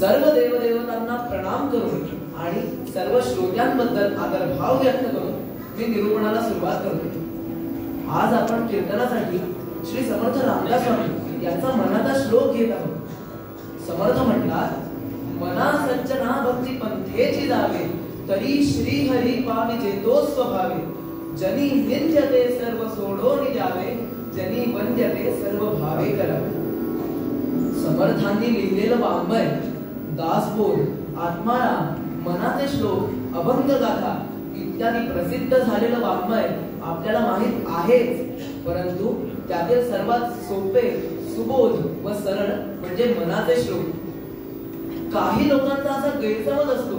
सर्व देवदेवतांना प्रणाम करून आणि सर्व श्रोत्यांबद्दल आदरभाव व्यक्त करून मी निरूपणाला सुरुवात करतो. आज आपण कीर्तनासाठी श्री समर्थ रामदास स्वामी यांचा मनाचा श्लोक घेत आहोत. समर्थ म्हणतात, मना सज्जना भक्ती पंथेची जावे, तरी श्री हरी पामी जेतो स्वभावे, जनी विंध्यते सर्व सोडोनी जावे, जनी वंद्यते सर्व भावे करावे. समर्थांनी लिहिलेलं वाङ्मय, दासबोध, आत्माराम, मनाचे श्लोक, अभंग गाथा इत्यादी प्रसिद्ध झालेलं वाङ्मय आपल्याला माहित आहेच, परंतु त्यातील सर्वात सोपे, सुबोध व सरळ म्हणजे मनाचे श्लोक. काही लोकांचा असा गैरसमज असतो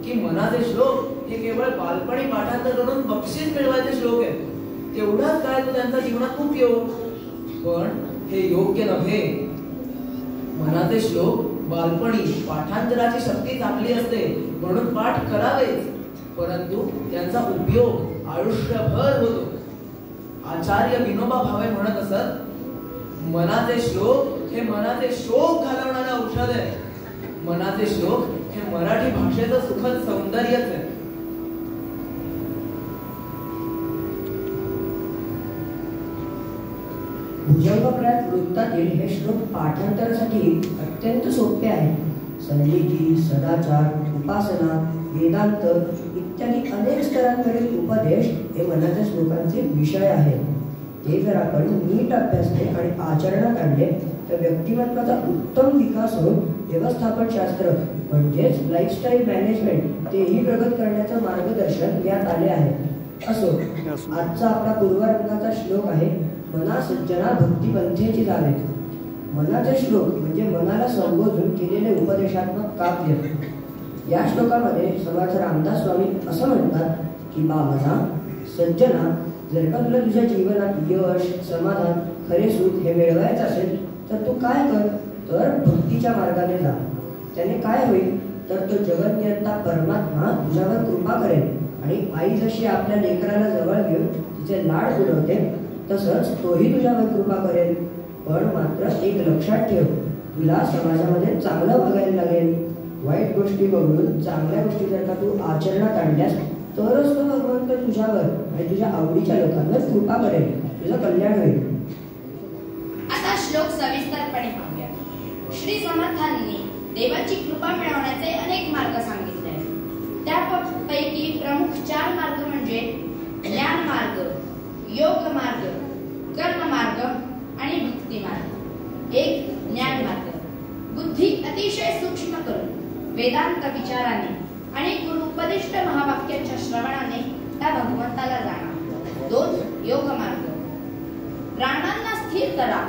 की मनाचे श्लोक हे केवळ बालपणी पाठांतर करून बक्षीस मिळवायचे श्लोक आहेत, तेवढाच काय तो त्यांच्या जीवनात उपयोग. पण हे योग्य नव्हे. मनाचे श्लोक बालपणी पाठांतराची शक्ती चांगली असते म्हणून पाठ करावेच, परंतु त्यांचा उपयोग आयुष्यभर होतो. आचार्य विनोबा भावे म्हणत असत, मनाचे श्लोक हे मनाचे शोक घालवणारे औषध आहे. मनाचे श्लोक हे मराठी भाषेचं सुखद सौंदर्यच आहे. भुजंगप्रात वृत्तातील हे श्लोक पाठांतरासाठी अत्यंत सोपे आहे. संगीती, सदाचार, उपासना, वेदांत इत्यादी अनेक स्तरांवरील उपदेश हे मनाच्या श्लोकांचे विषय आहेत. ते जर आपण नीट अभ्यासले आणि आचरणात आणले तर व्यक्तिमत्वाचा उत्तम विकास होऊन व्यवस्थापन शास्त्र म्हणजेच लाईफस्टाईल मॅनेजमेंट तेही प्रगत करण्याचं मार्गदर्शन यात आले आहे. असो, आजचा आपला पूर्वारंगाचा श्लोक आहे, मना सज्जना भक्ती पंथेची जावे. मनाचे श्लोक म्हणजे मनाला संबोधून केलेले उपदेशात्मक काव्य. या श्लोकामध्ये समर्थ रामदास स्वामी असं म्हणतात की, बाबा सज्जना, जर का तुला तुझ्या जीवनात यश, समाधान, खरे सुख हे मिळवायचं असेल तर तू काय कर, तर भक्तीच्या मार्गाने जा. त्याने काय होईल तर तो जगन्नियंता परमात्मा तुझ्यावर कृपा करेल आणि आई जशी आपल्या लेकराला जवळ घेऊन तिचे लाड पुरवते तसंच तोही तुझ्यावर कृपा करेल. पण मात्र एक लक्षात ठेव, तुला समाजामध्ये चांगलं वागायला लागेल. वाईट गोष्टी बघून चांगल्या गोष्टी जर का तू आचरणात आणल्यास तरच तो भगवंत तुझ्यावर आणि तुझ्या आवडीच्या लोकांवर कृपा करेल, तुझं कल्याण होईल. आता श्लोक सविस्तरपणे पाहूया. श्री समर्थांनी देवाची कृपा मिळवण्याचे अनेक मार्ग सांगितले आहेत. त्यापैकी प्रमुख 4 मार्ग म्हणजे ज्ञान मार्ग, योग मार्ग, कर्म मार्ग आणि भक्ती मार्ग. एक ज्ञान मार्ग. बुद्धी अतिशय सूक्ष्म करून वेदांत विचाराने आणि गुरुपदिष्ट महावाक्यांच्या श्रवणाने त्या भगवंताला जाणा. 2 योग मार्ग. प्राणांना स्थिर करा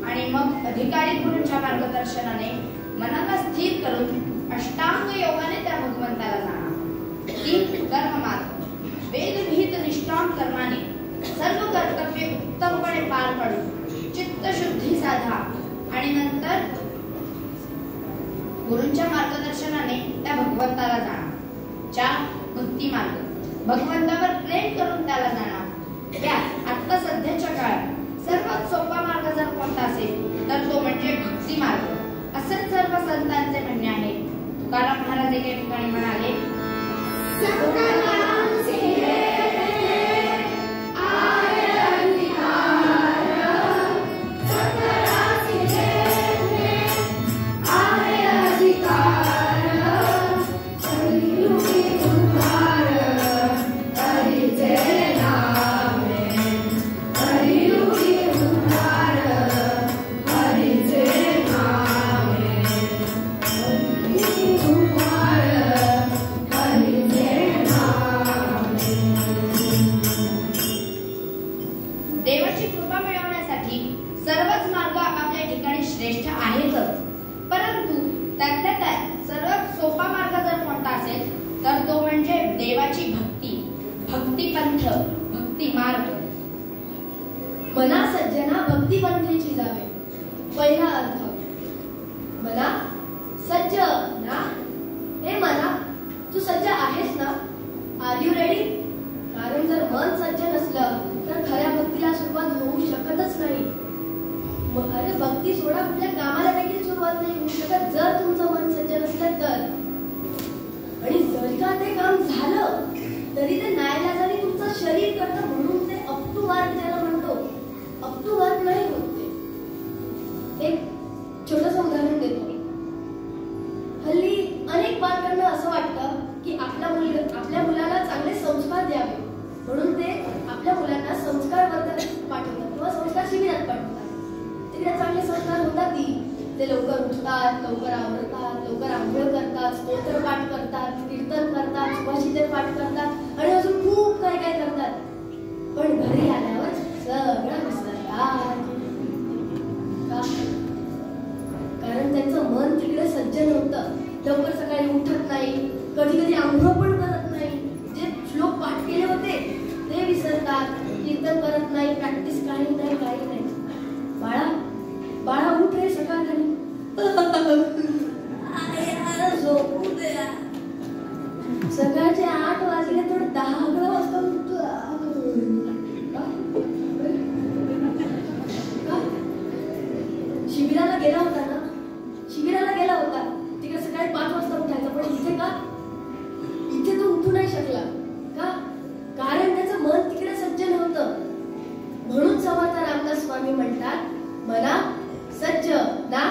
आणि मग अधिकारी गुरूंच्या मार्गदर्शनाने मनाला स्थिर करून अष्टांग योगाने त्या भगवंताला जाणा. 3 कर्म मार्ग. वेदविहित निष्काम कर्माने सर्व कर्तव्य उत्तमपणे पार पाडून चित्तशुद्धी साधा आणि नंतर गुरूंच्या मार्गदर्शनाने त्या भगवंताला जाणा. 4 भक्ती मार्ग. भगवंतावर प्रेम करून त्याला जाणा. त्यात आता सध्याच्या काळात सर्वात सोपा मार्ग जर कोणता असेल तर तो म्हणजे भक्ती मार्ग, असेच सर्व संतांचे म्हणणे आहे. तुकाराम महाराज एके ठिकाणी म्हणाले, मना सज्जना भक्ती पंथेची जावे. पहिला अर्थ, मना सज्ज ना. हे मना, तू सज्ज आहेस ना? Are you ready? कारण जर मन सज्ज नसलं तर खऱ्या भक्तीला सुरुवात होऊ शकतच नाही. अरे भक्ती सोडा, आपल्या कामाला देखील सुरुवात नाही होऊ शकत जर तुमचं मन सज्ज नसेल ते काम झालं तरी ते नाईलाजाने तुमचं शरीर करतं, म्हणून ते अप टू मार्क ज्याला म्हणतो, अप टू मार्क नाही होत ते. एक छोटंसं उदाहरण देतो. हल्ली अनेक पालकांना असं वाटतं की आपल्या मुलाला चांगले संस्कार द्यावे, म्हणून ते आपल्या मुलांना संस्कार वर्गात पाठवतात किंवा संस्कार शिबिरात पाठवतात. तिकडे चांगले संस्कार होतात ते लवकर उठतात, लवकर आवरतात, लवकर आंघोळ करतात, स्तोत्र पाठ करतात, कीर्तन करतात, सुभाषिते पाठ करतात आणि अजून खूप काय काय करतात. पण घरी आल्यावर सगळं विसरतात. कारण त्यांचं मन तिकडे सज्जन होतं. लवकर सकाळी उठत नाही, कधी कधी आंघोळ पण करत नाही, जे श्लोक पाठ केले होते ते विसरतात, कीर्तन करत नाही, प्रॅक्टिस काही नाही. बाळा उठ रे, सकाळ झाली. झोपू दे. सकाळचे 8 वाजले तर 10-11 वाजता उठतो. शिबिराला गेला होता तिकडे सकाळी 5 वाजता उठायचा, पण इथे तो उठू नाही शकला का? कारण त्याचं मन तिकडे सज्जन होतं. म्हणून समर्थ रामदास स्वामी म्हणतात, मना सज्ज ना.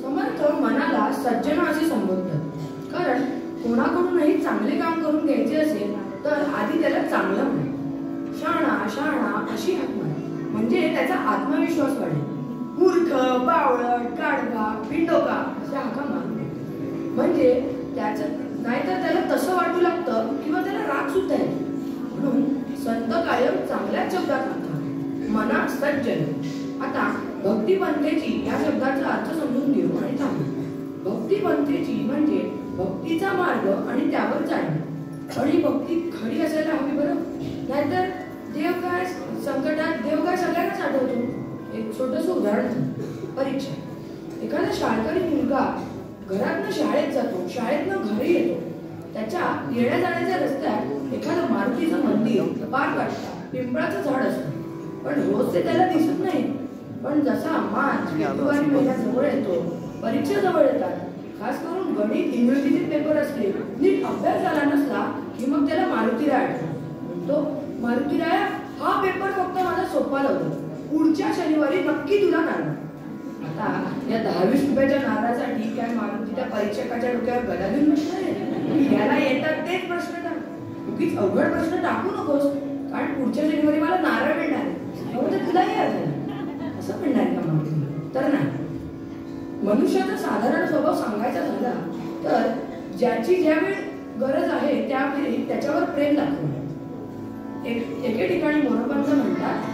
समर्थ मनाला सज्जन असे संबोधतात, कारण कोणाकडूनही चांगले काम करून घ्यायचे असेल तर आधी त्याला चांगलं म्हणे. शाणा अशी हाक म्हणे, म्हणजे त्याचा आत्मविश्वास वाढेल. मूर्ख, बावळट, गाढवा, बिंडोका अशा हाका मारणे, म्हणजे नाहीतर त्याला तसं वाटू लागतं किंवा त्याला राग सुद्धा येतो. म्हणून संत कायम चांगल्याच शब्दात म्हणतात, मना सज्जन. आता भक्तिपंथेची या शब्दाचा अर्थ समजून घेऊ आणि थांबू. भक्तिपंथेची म्हणजे भक्तीचा मार्ग आणि त्यावर चालणे. पण ही भक्ती खरी असायला हवी बरं, नाहीतर देव काय सगळ्यांनाच आठवतो. एक छोटंसं उदाहरण, परीक्षा. एखादा शाळकरी मुलगा घरातनं शाळेत जातो, शाळेतनं घरी येतो. त्याच्या येण्या जाण्याच्या रस्त्यात एखादं मारुतीचं मंदिर, पार काढतात, पिंपळाचं झाड असतं, पण रोज ते त्याला दिसत नाही. पण जसा मार्च फेब्रुवारी महिना जवळ येतो, परीक्षा जवळ येतात, खास करून गणित इंग्रजीचे पेपर असले, नीट अभ्यास झाला नसला की मग त्याला मारुतीराय आठवतो. तो मारुतीराया, हा पेपर फक्त माझा सोपा लावतो, पुढच्या शनिवारी नक्की तुला नारळ. आता या 10-20 रुपयाच्या नारळासाठी काय मारुती त्या परीक्षकाच्या डोक्यावर गदा घेऊन बसणार? याला येतात तेच प्रश्न टाक, उगीच अवघड प्रश्न टाकू नकोस, कारण पुढच्या शनिवारी मला नारळ मिळणार आहे, तर तुलाही अर्थ नाही असं म्हणणार का मारुती? तर नाही. मनुष्याचा साधारण स्वभाव सांगायचा झाला तर ज्याची ज्यावेळी गरज आहे त्यावेळी त्याच्यावर प्रेम दाखवणे. एके ठिकाणी मोरपंत म्हणतात,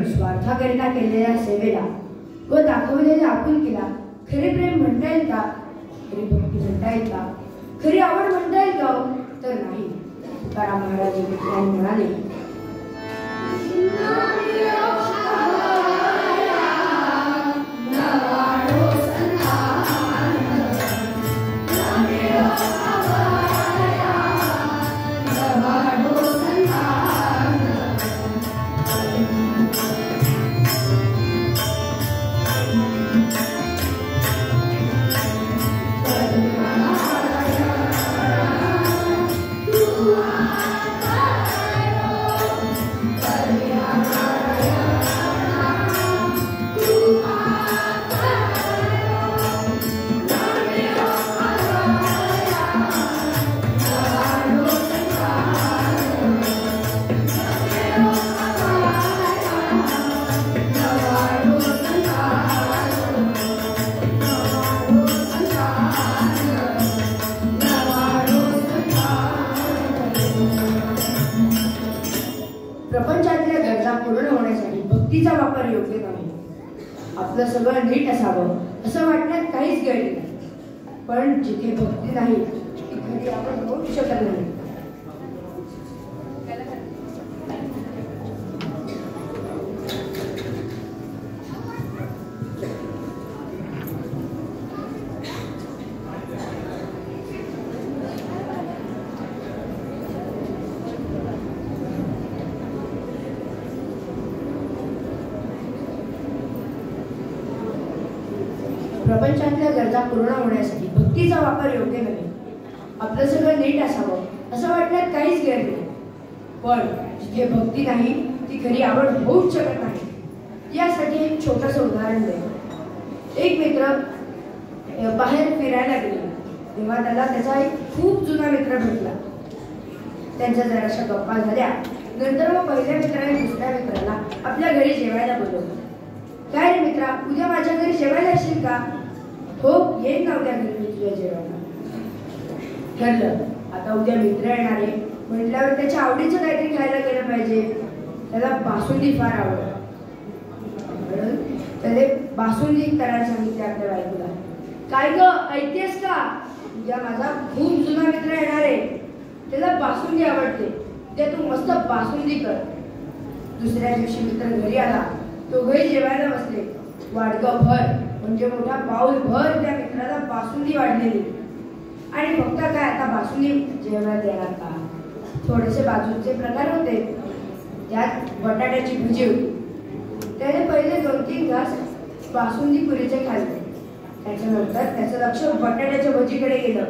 स्वार्थाकरिता केलेल्या सेवेला व दाखवलेल्या आपुलकीला खरे प्रेम म्हणता येईल का? खरी भक्ती म्हणता येईल का? खरी आवड म्हणता येईल का? तर नाही. तुकाराम महाराज म्हणाले, Thank you. आपलं सगळं नीट असावं असं वाटण्यात काहीच गैर नाही. पण जिथे भक्ती नाही तिथे आपण होऊ शकत नाही. प्रपंचातल्या गरजा पूर्ण होण्यासाठी भक्तीचा वापर योग्य नाही. आपलं सगळं नीट असावं असं वाटण्यात काहीच गैर नाही. पण जिथे भक्ती नाही ती खरी आवड होऊच शकत नाही. यासाठी एक छोटंसं उदाहरण देतो. एक मित्र बाहेर फिरायला गेला तेव्हा त्याला त्याचा एक खूप जुना मित्र भेटला. त्यांच्या जराशा गप्पा झाल्या. नंतर मग पहिल्या मित्राने दुसऱ्या मित्राला आपल्या घरी जेवायला बोलवलं. काय रे मित्रा, उद्या माझ्या घरी जेवायला येशील का? हो, येईन ना उद्या घरी मी तुझ्या जेवायला. ठरलं, आता उद्या मित्र येणार आहे म्हटल्यावर त्याच्या आवडीचं काहीतरी खायला गेलं पाहिजे. त्याला बासुंदी फार आवडत म्हणून त्याने बासुंदी करायला सांगितले आपल्या बायकोला. काय ग, ऐकतेस का? उद्या माझा खूप जुना मित्र येणार आहे, त्याला बासुंदी आवडते, उद्या तू मस्त बासुंदी कर. दुसऱ्या दिवशी मित्र घरी आला. दोघंही जेवायला बसले. वाडगं भर म्हणजे मोठा बाऊल भर त्या मित्राला बासुंदी वाढलेली. आणि फक्त काय आता बासुंदी जेवणात देणार का? थोडेसे बाजूचे प्रकार होते. त्यात बटाट्याची भजी होती. त्याने पहिले 2-3 घास बासुंदी पुरीचे खाल्ले. त्याच्यानंतर त्याचं लक्ष बटाट्याच्या भजीकडे गेलं.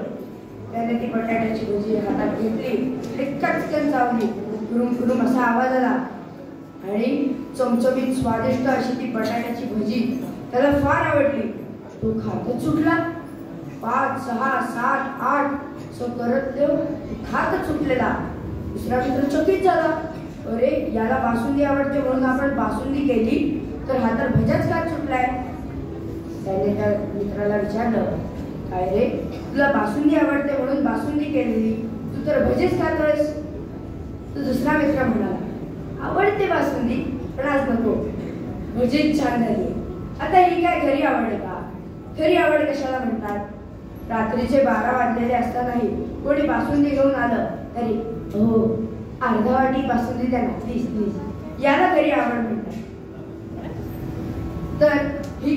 त्याने ती बटाट्याची भजी हातात घेतली आणि कटकन चावली. गुरुम गुरुम असा आवाज आला आणि चमचमीत स्वादिष्ट अशी ती बटाट्याची भजी त्याला फार आवडली. तो खातच सुटला. 5, 6, 7, 8 असं करत देव खातच सुटलेला. दुसरा मित्र चकित झाला. अरे, याला बासुंदी आवडते म्हणून आपण बासुंदी केली तर हा तर भजाच खात सुटलाय. त्याने त्या मित्राला विचारलं, काय रे, तुला बासुंदी आवडते म्हणून बासुंदी केलेली, तू तर भजेच खातोयस. तो दुसरा मित्र म्हणाला, आवडते बासुंदी पण आज नको, भजीच छान झाली. आता ही काय खरी आवड का? खरी आवड कशाला म्हणतात? रात्रीचे 12 वाजलेले असतानाही कोणी बासुंदी घेऊन आलं तरी हो, अर्धा वाटी बासुंदी त्यांना प्लीज प्लीज, याला खरी आवड म्हणतात. तर ही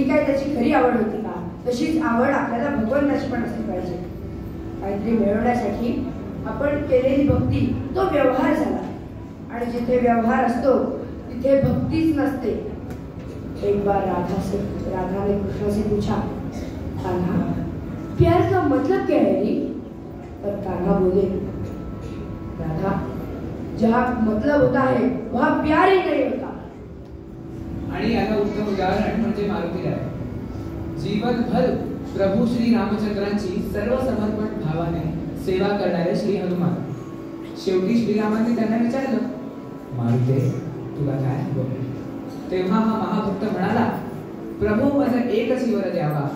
काय त्याची खरी आवड होती का? तशीच आवड आपल्याला भगवंताची पण असली पाहिजे. काहीतरी मिळवण्यासाठी आपण केलेली भक्ती तो व्यवहार झाला. आणि जिथे व्यवहार असतो तिथे भक्तीच नसते. एक बार राधा ने कृष्ण से पूछा, कान्हा, प्यार का मतलब क्या है रे? पर कान्हा बोले, राधा, जहाँ मतलब होता है वहाँ प्यार ही नहीं होता. आणि याला उत्तम उदाहरण म्हणजे मारुतीराय. जीवनभर प्रभू श्री रामचंद्रांची सर्व समर्पण भावाने सेवा करणारे श्री हनुमान. शेवटी श्रीरामांनी त्यांना विचारलं, मारुते, तुला काय हवं? तेव्हा हा महाभक्त म्हणाला, प्रभू, माझा एकच वर द्यावा,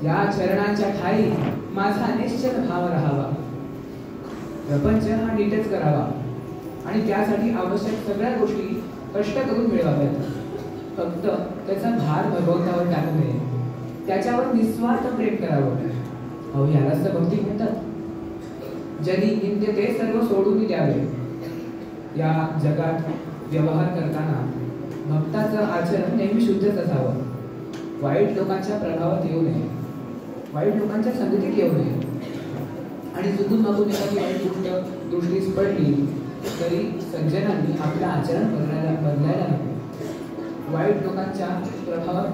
या चरणांच्या ठाई माझा निश्चल भाव राहावा. प्रपंच हा नीटच करावा आणि त्यासाठी आवश्यक सगळ्या गोष्टी कष्ट करून मिळवाव्यात. फक्त त्याचा भार भगवंतावर टाकू नये, त्याच्यावर निस्वार्थ प्रेम करावं. अहो, यालाच तर भक्ती म्हणतात. ज्यांनी इंद्र ते सर्व सोडून द्यावे. या जगात व्यवहार करताना भक्ताचं आचरण नेहमी शुद्धच असावं. वाईट लोकांच्या प्रभावात येऊ नये, वाईट लोकांच्या संगतीत येऊ नये. आणि चुकून मागून एखादी वाईट गोष्ट दृष्टीस पडली तरी सज्जनांनी आपलं आचरण बदलायला नको. वाईट लोकांच्या प्रभावात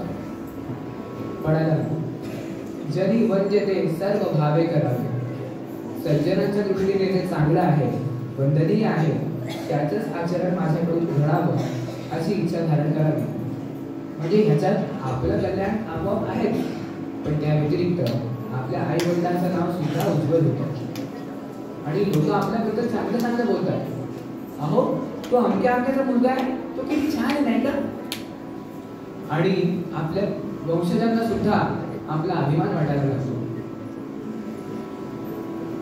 पडायला नको. जरी वंद्यते सर्व भावे करावे. सज्जनांच्या दृष्टीने जे चांगलं आहे, वंदनीय आहे, त्याचंच आचरण माझ्याकडून घडावं अशी इच्छा धारण करावी. म्हणजे ह्याच्यात आपलं कल्याण आपोआप आहे, पण त्या व्यतिरिक्त आपल्या आई वडिलांचं नाव सुद्धा उज्ज्वल होतं. आणि लोक आपल्याबद्दल चांगलं चांगलं बोलतात. अहो, तो अमक्या अमक्याचा मुलगा आहे, तो किती छान आहे नाही का? आणि आपल्या वंशजांना सुद्धा आपला अभिमान वाटायला लागतो.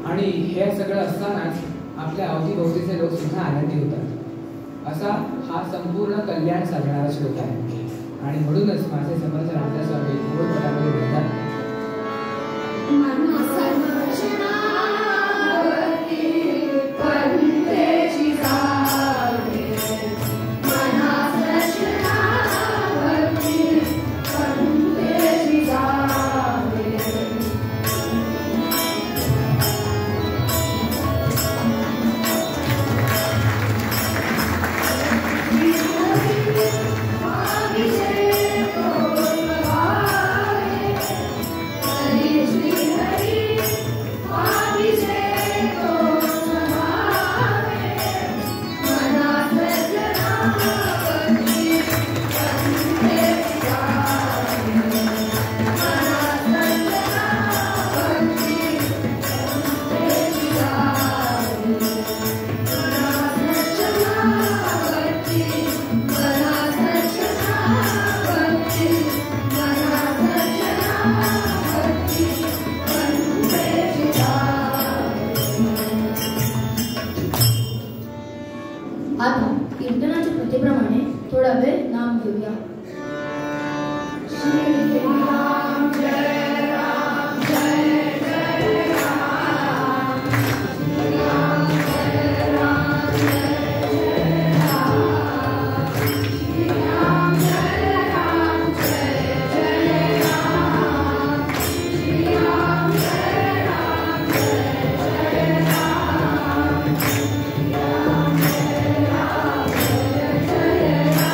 आणि हे सगळं असतानाच आपल्या अवतीभोवतीचे लोक सुद्धा आनंदी होतात. असा हा संपूर्ण कल्याण साधणारा श्लोक आहे. आणि म्हणूनच माझे समर्थ रामदासावे गोडपणामध्ये म्हणतात आता कीर्तनाच्या प्रथेप्रमाणे थोडा वेळ नाम घेऊया. श्री राम जय राम जय जय राम, श्री राम जय राम जय जय राम, श्री राम जय राम जय जय राम, श्री राम जय राम जय जय राम,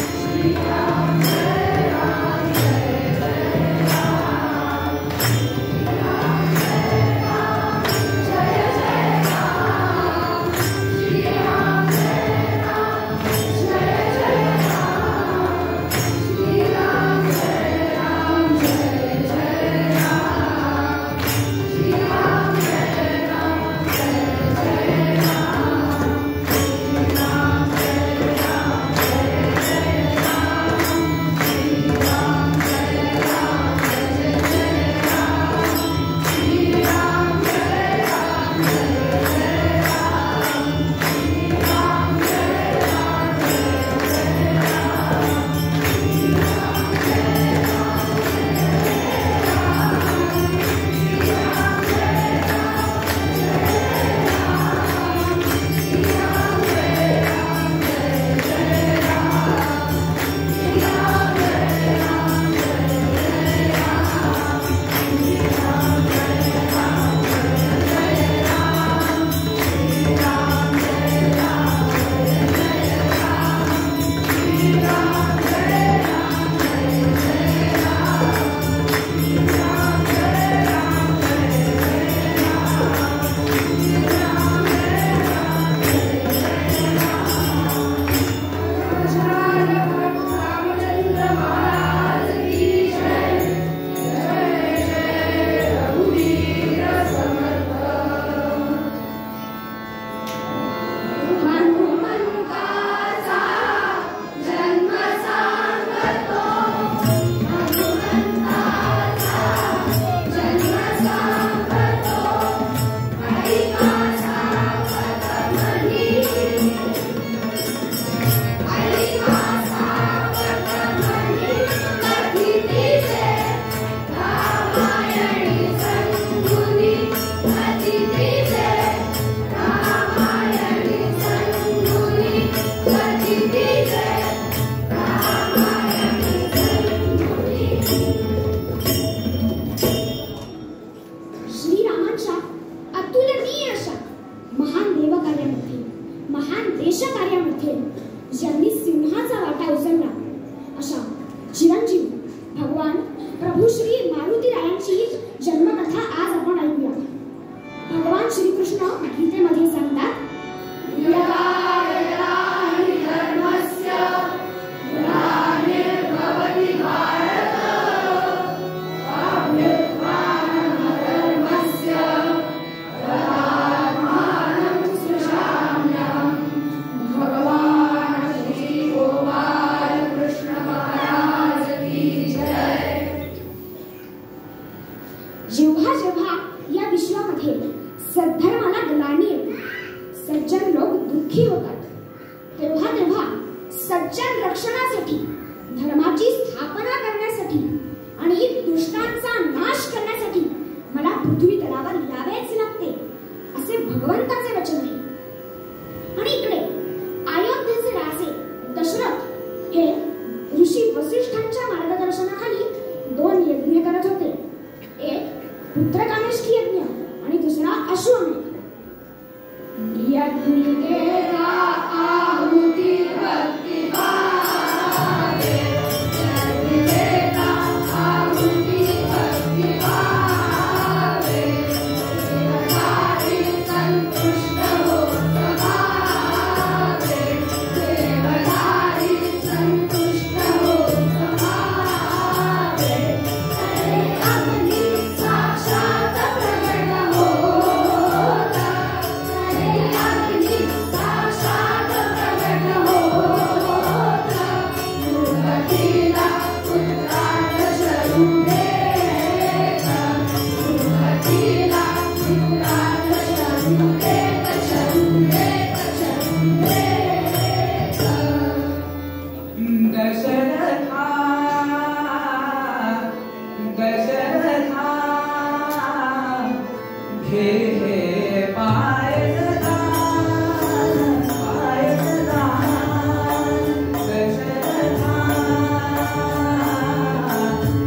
श्री राम भगवान श्री गोपाल सद्धर्माला ग्लानी येते, सज्जन लोक दुःखी होतात. तेव्हा तेव्हा सज्जन रक्षणासाठी, धर्माची स्थापना करण्यासाठी आणि दुष्टांचा नाश करण्यासाठी मला पृथ्वी तलावर यावेच लागते असे भगवंताचे वचन आहे. आणि इकडे अयोध्येचे राजे दशरथ हे ऋषी वसिष्ठांच्या मार्गदर्शनाखाली 2 यज्ञ करत होते. एक पुत्रकामेष्ठी यज्ञ आणि दुसरा अश्वमेध. यज्ञ केला आहुती भक्ती भावे, यज्ञ केला आहुती भक्ती भावे, देवधारी संतुष्ट होत भावे, देवधारी संतुष्ट होत भावे. अग्नी साक्षात प्रगट होता, अग्नी साक्षात प्रगट होता, दुर्गतीला पुत्रार्थ शरून देता, दुर्गतीला पुत्रार्थ शरून देता, शरून देता, शरून देता. दशरथा दशरथा घे हे पायसदा पायसदा. दशरथा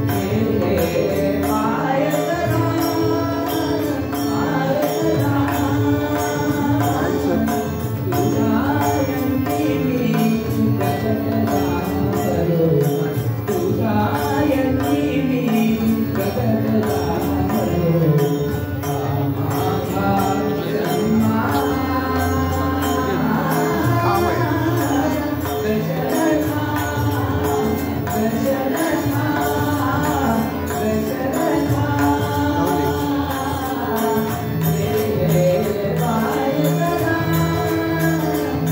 घे हे पायसदा पायसदा. तुझायंती मी प्रगटला हरो, तुझायंती मी प्रगटला हरो. आम्हा जन्मा दशरथा दशरथा दशरथा हे पायसदा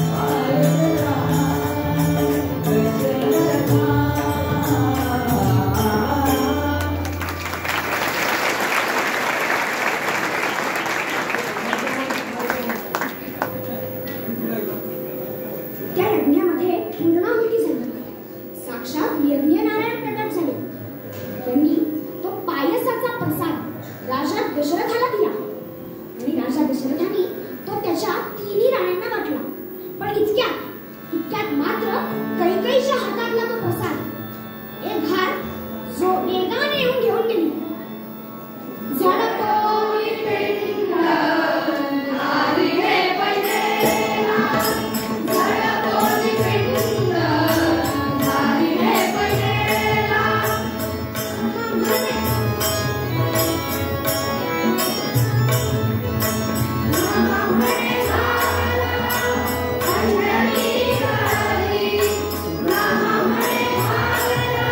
पायसदा. त्या यज्ञामध्ये पूर्णाहुती झाली. साक्षात यज्ञनारायण प्रकट झाले. त्यांनी तो पायसाचा प्रसाद राजा दशरथाला दिला आणि राजा दशरथाने तो त्याच्या 3 राण्यांना वाटला. पण इतक्यात मात्र कैकेयीच्या हातातला तो प्रसाद एक घार जो वेगाने येऊन घेऊन गेली. झडपोली पिंड नारी रे पैदेला, झडपोली पिंड नारी रे पैदेला. म्हणे झाला अंजनी घाली, म्हणे झाला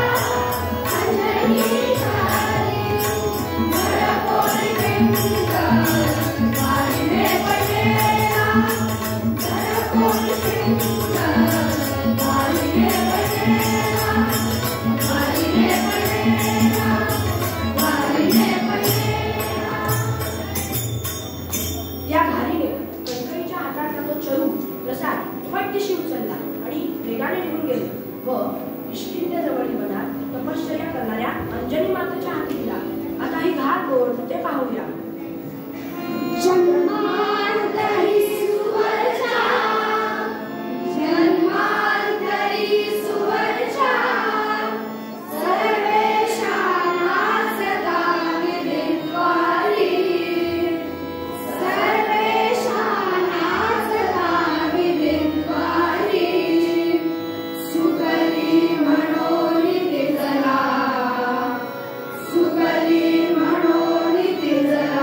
अंजनी घाली. झडपोली पिंड नारी रे पैदेला, झडपोली पिंड नारी रे पैदेला, नारी रे पैदेला, नारी रे पैदेला. या घारीने कैकेयीच्या हातातला तो चरू प्रसाद पटदिशी उचलला आणि वेगाने निघून गेले व किष्किंध्याजवळील वनात तपश्चर्या करणाऱ्या अंजनी मातेच्या हाती दिला. आता ही घार कोण ते पाहूया. जन्मांतरी सुवरचा, जन्मांतरी सुवरचा, सर्वेषां नाचता विदित्वारी, सर्वेषां नाचता विदित्वारी. सुकली म्हणून तिजला, सुकली म्हणून तिजला,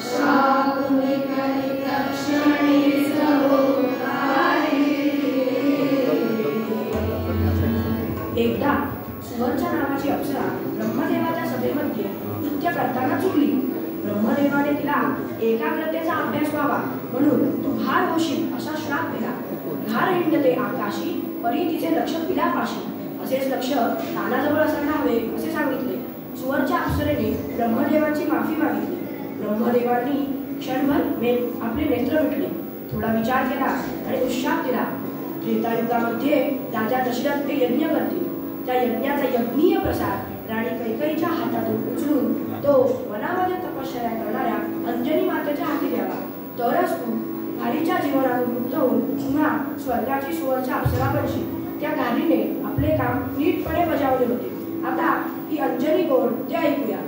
शाकुनी कलित क्षणी सहोकारी. एकदा सुवर्चा नावाची अप्सरा ब्रह्मदेवाच्या सभेमध्ये नृत्य करताना चुकली. ब्रह्मदेवाने तिला एकाग्रतेचा अभ्यास व्हावा म्हणून तू घार होशील असा श्राप दिला. घार हिंडते आकाशी, परी तिचे लक्ष पिलापाशी, असेच लक्ष तानाजवळ असायला हवे असे सांगितले. सुवर्च्या अप्सरेने ब्रह्मदेवाची माफी मागितली. ब्रह्मदेवांनी क्षणभर आपले नेत्र मिटले, थोडा विचार केला आणि उशाप केला. त्रेतायुगामध्ये राजा दशरथ ते यज्ञ करतील. त्या यज्ञाचा यज्ञीय प्रसाद राणी कैकेयीच्या हातातून उचलून तो वनामध्ये तपश्चर्या करणाऱ्या अंजनी मातेच्या हाती द्यावा. तरच तू घारीच्या जीवनातून मुक्त होऊन पुन्हा स्वर्गाची सुवर्चा अप्सरा बनशील. त्या घारीने आपले काम नीटपणे बजावले होते. आता ही अंजनी गोड ते ऐकूया.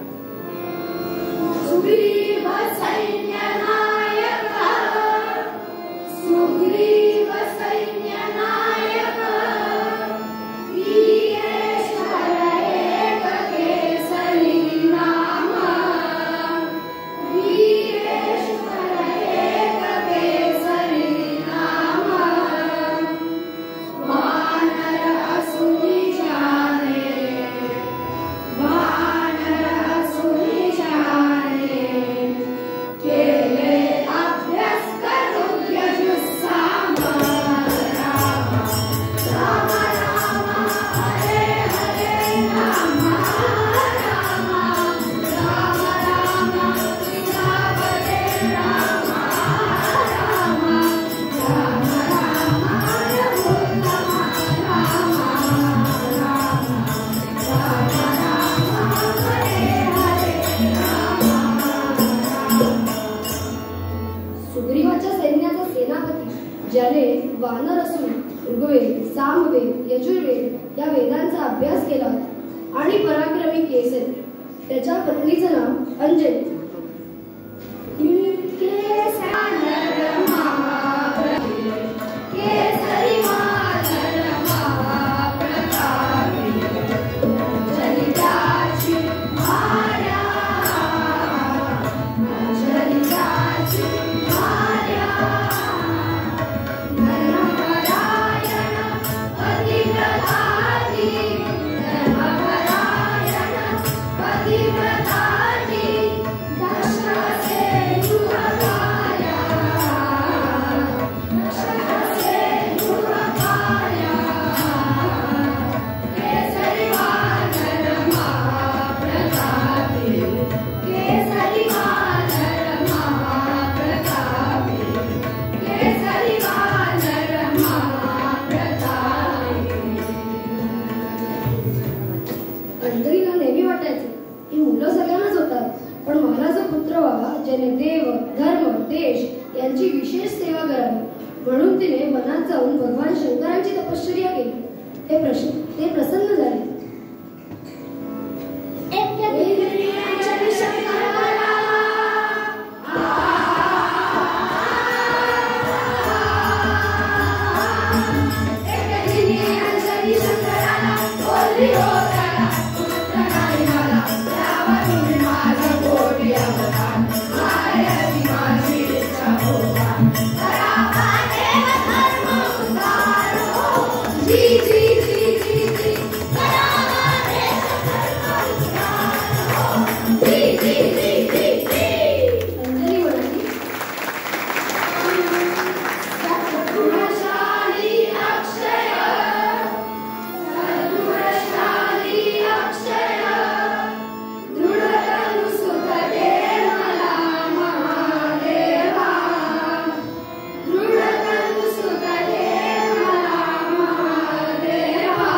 सुग्रीव सैन्य नायक, सुग्रीव सैन्य नायक, वीरेश्वर एक केसरी नाम, वीरेश्वर एक केसरी नाम, वानर असुरी जाने, वानर असुरी जाने, केले अभ्यास करून यजुस्साम. राम राम राम हरे हरे राम, राम राम राम सीता हरे राम, राम राम राम रघुत्तम राम, राम राम हरे हरे राम. सुग्रीवाच्या सैन्याचा सेनापती ज्याने वानर असून ऋग्वेद, सामवेद, यजुर्वेद या वेदांचा अभ्यास केला आणि पराक्रमी केसरी, त्याच्या पत्नीचं नाव अंजनी. केसरी वानर महाप्रतापी, जनिताची माया, जनिताची माया, धर्मपरायण पतिव्रताची, धर्मपरायण पतिव्रताची, दशरथे युगकार्या, दशरथे युगकार्या, केसरी वानर महाप्रतापी, केसरी वानर महाप्रतापी, केसरी वानर महाप्रतापी. अंजनीला नेहमी वाटायचे की मुलं सगळ्यांनाच होतात, पण मला जो पुत्र व्हावा ज्याने देव, धर्म, देश यांची विशेष सेवा करावी. म्हणून तिने वनात जाऊन भगवान शंकरांची तपश्चर्या केली. ते प्रसन्न झाले. अंजनी म्हणाली, सद्गुणशाली अक्षय, सद्गुणशाली अक्षय, दृढतनु सुखदे मला महादेवा, दृढतनु सुखदे मला महादेवा.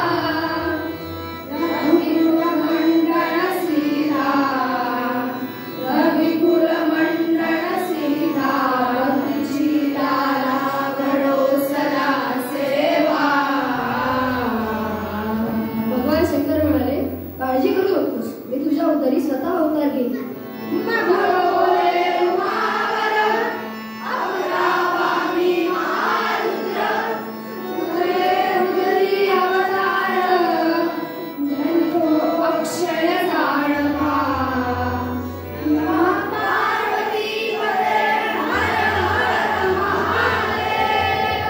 रघुकुल मंडळ सीता, रघुकुल मंडळ सीता, तिची लाला घडो सदा सेवा. भगवान शंकर म्हणाले, काळजी करू नकोस, मी तुझ्या उदरी स्वतः अवतार घेईन. मघोरे उमावर, अमरावामी महारुद्र, उदरे उदरी अवतार, धनको अक्षय जाणवा. महापार्वती पदे हर हर महादेव.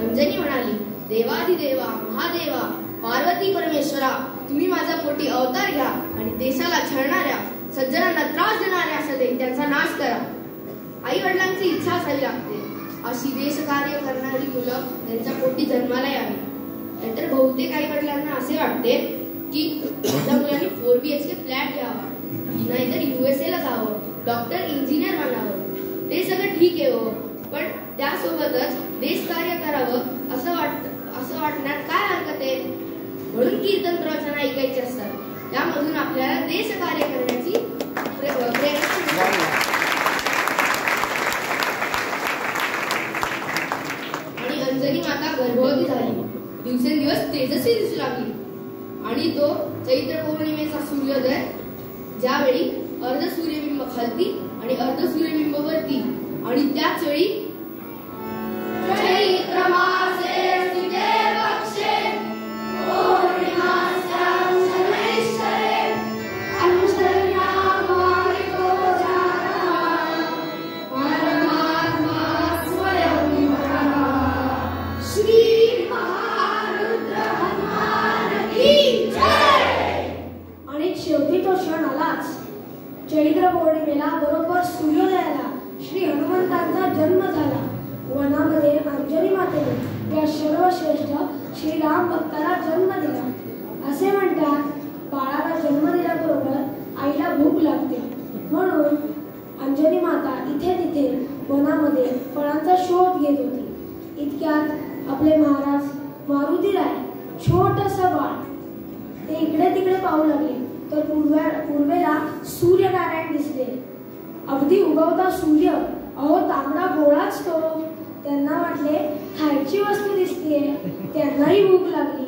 अंजनी म्हणाली, देवाधिदेवा, महादेवा, पार्वती परमेश्वरा, तुम्ही माझ्या पोटी अवतार घ्या आणि देशाला छळणाऱ्या, सज्जनांना त्रास देणाऱ्या सदै त्यांचा नाश करा. आई वडिलांची इच्छा असावी लागते. अशी देशकार्य करणारी मुलं त्यांच्या पोटी जन्माला यावी. नाहीतर बहुतेक आई वडिलांना असे वाटते की माझ्या मुलांनी 4 BHK फ्लॅट घ्यावा. नाहीतर USA ला जावं, डॉक्टर इंजिनियर बनावं. ते सगळं ठीक आहे हो, पण त्यासोबतच देश कार्य करावं असं वाटण्यात काय हरकत आहे? म्हणून कीर्तन प्रवचन ऐकायचे असतात. त्यामधून आपल्याला देश कार्य करण्याची प्रेरणा मिळते. आणि अंजनी माता गर्भवती झाली, दिवसेंदिवस तेजस्वी दिसू लागली. आणि तो चैत्र पौर्णिमेचा सूर्योदय, ज्यावेळी अर्ध सूर्यबिंब खालती आणि अर्ध सूर्यबिंब वरती, आणि त्याच वेळी चैत्र मासे सुदे पक्षे पौर्णिमास्यां शनैश्चरे अंजन्यां वारितो जातः परमात्मा स्वयं वरः. श्री महारुद्र हनुमान की जय. आणि शेवटी तो क्षण आलाच. चैत्र पौर्णिमेला बरोबर सूर्योदयाला श्री हनुमंतांचा जन्म झाला. वनामध्ये अंजनी मातेने या सर्वश्रेष्ठ श्रीराम भक्ताला जन्म दिला. असे म्हणतात, बाळाला जन्म दिल्याबरोबर आईला भूक लागते, म्हणून अंजनी माता इथे तिथे वनामध्ये फळांचा शोध घेत होती. इतक्यात आपले महाराज मारुतीराय छोटंसं बाळ ते इकडे तिकडे पाहू लागले, तर पूर्वेला सूर्यनारायण दिसले. अगदी उगवता सूर्य, अहो तांबडा गोळाच तो. त्यांना वाटले खायची वस्तू दिसतीये, त्यांनाही भूक लागली.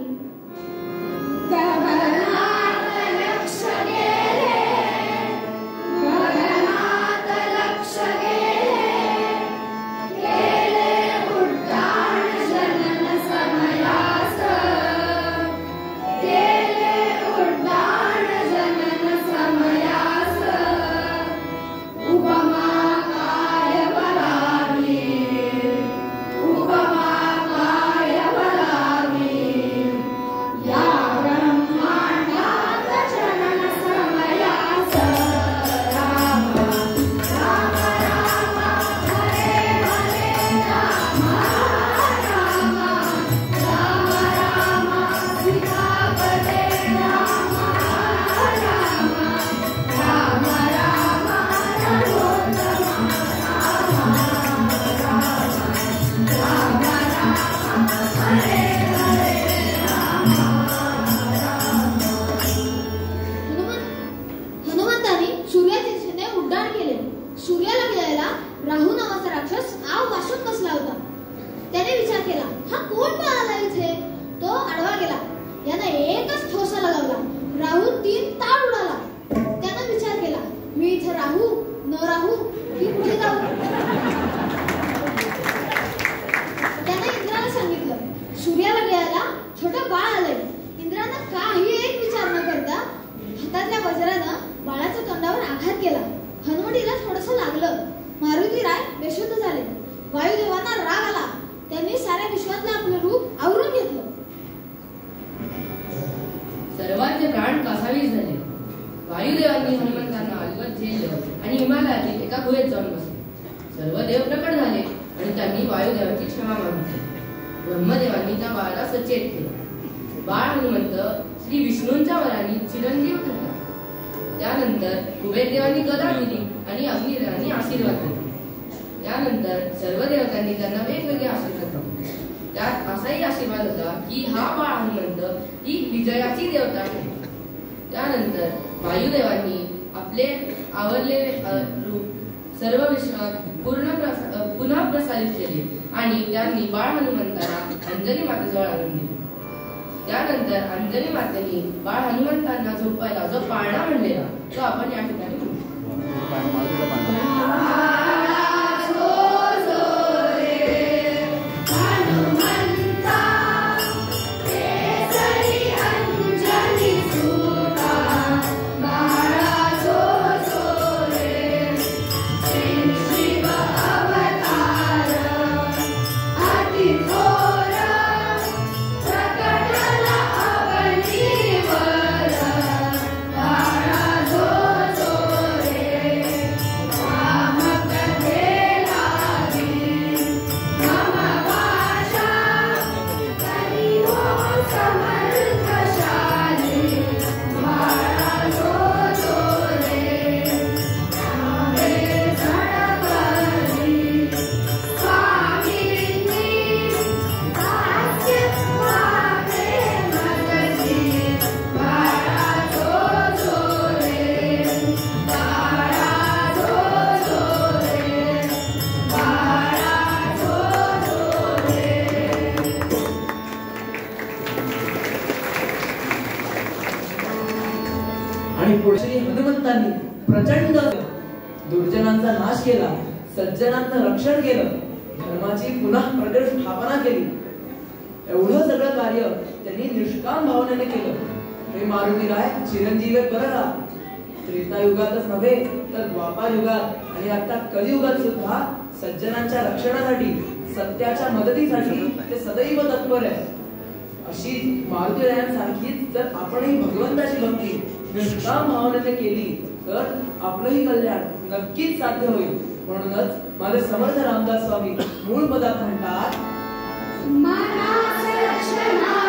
अंजनी मातेने बाळ हनुमंतांना झोपायला जो पाळणा म्हणलेला तो आपण या ठिकाणी प्रचंड दुर्जनांचा नाश केला, सज्जनांचं रक्षण केलं, धर्माची पुन्हा प्रतिष्ठापना केली. एवढं सगळं कार्य त्यांनी निष्काम भावनेने केलं. हे मारुतीराय चिरंजीव करला. त्रेतायुगातच नव्हे तर द्वापार युगात आणि आता कलियुगात सुद्धा सज्जनांच्या रक्षणासाठी, सत्याच्या मदतीसाठी ते सदैव तत्पर आहे. अशी मारुतीरायांसारखीच जर आपणही भगवंताची भक्ती निष्काम भावनेने केली तर आपलंही कल्याण नक्कीच साध्य होईल. म्हणूनच माझे समर्थ रामदास स्वामी मूळ पदात म्हणतात, मनाचे रक्षणा